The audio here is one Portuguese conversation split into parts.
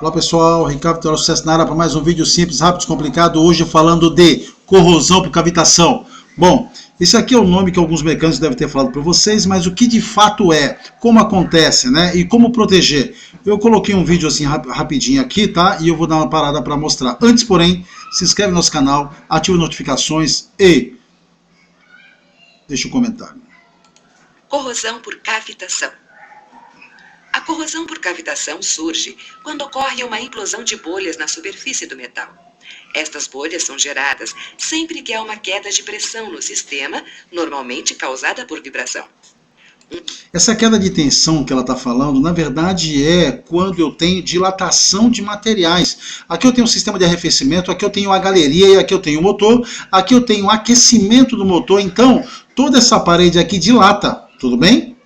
Olá pessoal, Ricardo Teólogo Sucesso na área para mais um vídeo simples, rápido e descomplicado, hoje falando de corrosão por cavitação. Bom, esse aqui é o nome que alguns mecânicos devem ter falado para vocês, mas o que de fato é, como acontece, né, e como proteger. Eu coloquei um vídeo assim rapidinho aqui, tá, e eu vou dar uma parada para mostrar. Antes, porém, se inscreve no nosso canal, ativa as notificações e deixa um comentário. Corrosão por cavitação. A corrosão por cavitação surge quando ocorre uma implosão de bolhas na superfície do metal. Estas bolhas são geradas sempre que há uma queda de pressão no sistema, normalmente causada por vibração. Essa queda de tensão que ela está falando, na verdade é quando eu tenho dilatação de materiais. Aqui eu tenho um sistema de arrefecimento, aqui eu tenho a galeria e aqui eu tenho o motor, aqui eu tenho o aquecimento do motor, então toda essa parede aqui dilata, tudo bem?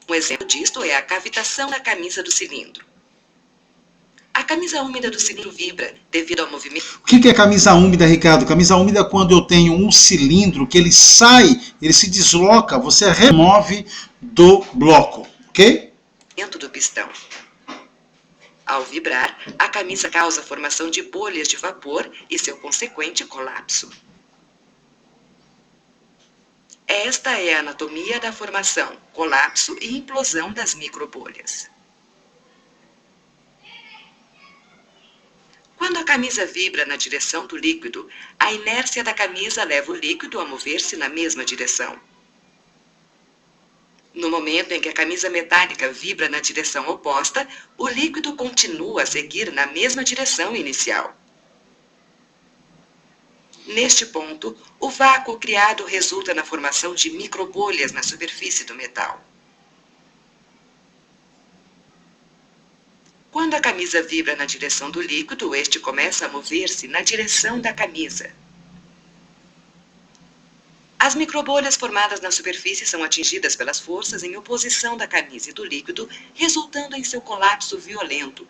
Um exemplo disto é a cavitação na camisa do cilindro. A camisa úmida do cilindro vibra devido ao movimento. O que é camisa úmida, Ricardo? Camisa úmida é quando eu tenho um cilindro que ele sai, ele se desloca, você remove do bloco, ok? Dentro do pistão. Ao vibrar, a camisa causa a formação de bolhas de vapor e seu consequente colapso. Esta é a anatomia da formação, colapso e implosão das microbolhas. Quando a camisa vibra na direção do líquido, a inércia da camisa leva o líquido a mover-se na mesma direção. No momento em que a camisa metálica vibra na direção oposta, o líquido continua a seguir na mesma direção inicial. Neste ponto, o vácuo criado resulta na formação de microbolhas na superfície do metal. Quando a camisa vibra na direção do líquido, este começa a mover-se na direção da camisa. As microbolhas formadas na superfície são atingidas pelas forças em oposição da camisa e do líquido, resultando em seu colapso violento.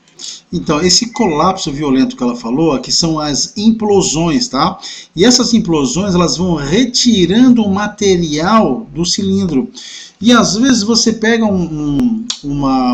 Então, esse colapso violento que ela falou aqui são as implosões, tá? E essas implosões, elas vão retirando o material do cilindro. E às vezes você pega um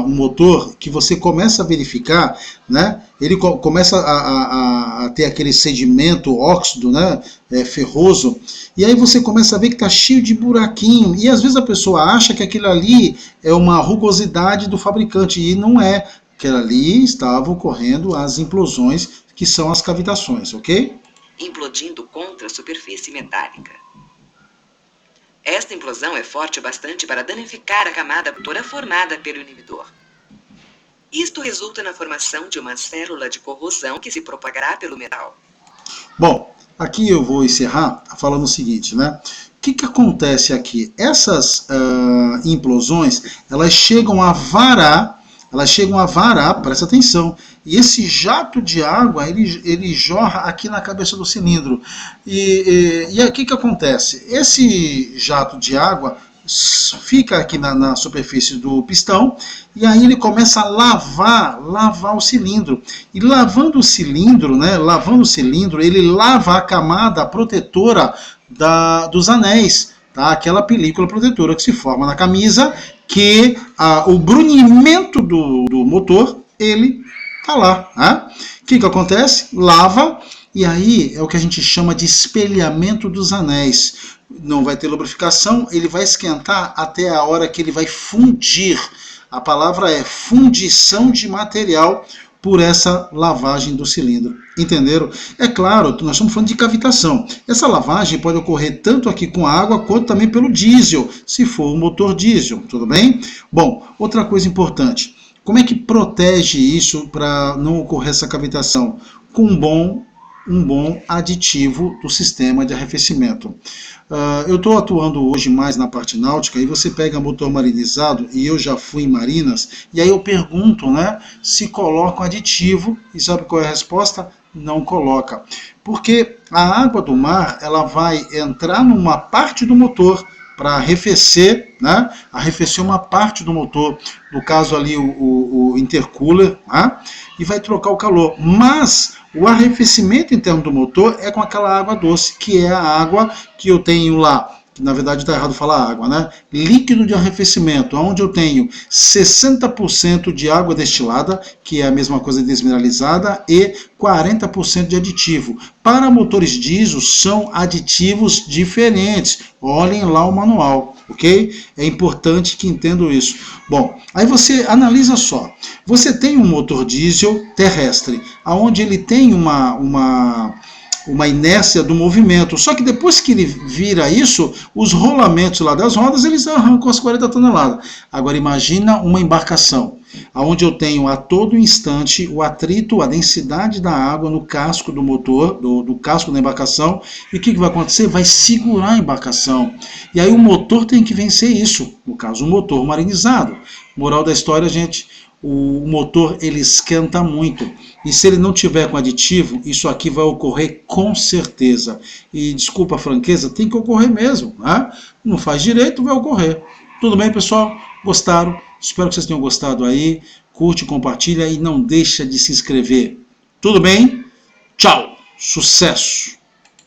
motor que você começa a verificar, né? Ele começa a ter aquele sedimento, óxido, né? Ferroso, e aí você começa a ver que está cheio de buraquinho, e às vezes a pessoa acha que aquilo ali é uma rugosidade do fabricante, e não é, que ali estavam ocorrendo as implosões, que são as cavitações, ok? Implodindo contra a superfície metálica. Esta implosão é forte o bastante para danificar a camada toda formada pelo inibidor. Isto resulta na formação de uma célula de corrosão que se propagará pelo metal. Bom, aqui eu vou encerrar falando o seguinte, né? O que acontece aqui? Essas implosões, elas chegam a varar, presta atenção, e esse jato de água, ele jorra aqui na cabeça do cilindro. E aqui que acontece? Esse jato de água fica aqui na superfície do pistão, e aí ele começa a lavar o cilindro. E lavando o cilindro, né, ele lava a camada protetora dos anéis, tá? Aquela película protetora que se forma na camisa, que o brunimento do motor, ele tá lá, né? O que acontece? Lava, e aí é o que a gente chama de espelhamento dos anéis. Não vai ter lubrificação, ele vai esquentar até a hora que ele vai fundir. A palavra é fundição de material por essa lavagem do cilindro. Entenderam? É claro, nós estamos falando de cavitação. Essa lavagem pode ocorrer tanto aqui com a água, quanto também pelo diesel, se for um motor diesel, tudo bem? Bom, outra coisa importante. Como é que protege isso para não ocorrer essa cavitação? Com um bom aditivo do sistema de arrefecimento. Eu estou atuando hoje mais na parte náutica, e você pega motor marinizado, e eu já fui em marinas, e aí eu pergunto, né, se coloca um aditivo, e sabe qual é a resposta? Não coloca. Porque a água do mar, ela vai entrar numa parte do motor, para arrefecer, né? Arrefecer uma parte do motor, no caso ali o intercooler, né? E vai trocar o calor. Mas o arrefecimento interno do motor é com aquela água doce, que é a água que eu tenho lá que na verdade está errado falar água, né? Líquido de arrefecimento, onde eu tenho 60% de água destilada, que é a mesma coisa desmineralizada, e 40% de aditivo. Para motores diesel são aditivos diferentes. Olhem lá o manual, ok? É importante que entendam isso. Bom, aí você analisa só. Você tem um motor diesel terrestre, onde ele tem uma inércia do movimento. Só que depois que ele vira isso, os rolamentos lá das rodas, eles arrancam as 40 toneladas. Agora imagina uma embarcação, onde eu tenho a todo instante o atrito, a densidade da água no casco do motor, do casco da embarcação, e o que vai acontecer? Vai segurar a embarcação. E aí o motor tem que vencer isso, no caso o motor marinizado. Moral da história, gente, o motor ele esquenta muito. E se ele não tiver com aditivo, isso aqui vai ocorrer com certeza. E desculpa a franqueza, tem que ocorrer mesmo, né? Não faz direito, vai ocorrer. Tudo bem, pessoal? Gostaram? Espero que vocês tenham gostado aí. Curte, compartilha e não deixa de se inscrever. Tudo bem? Tchau! Sucesso!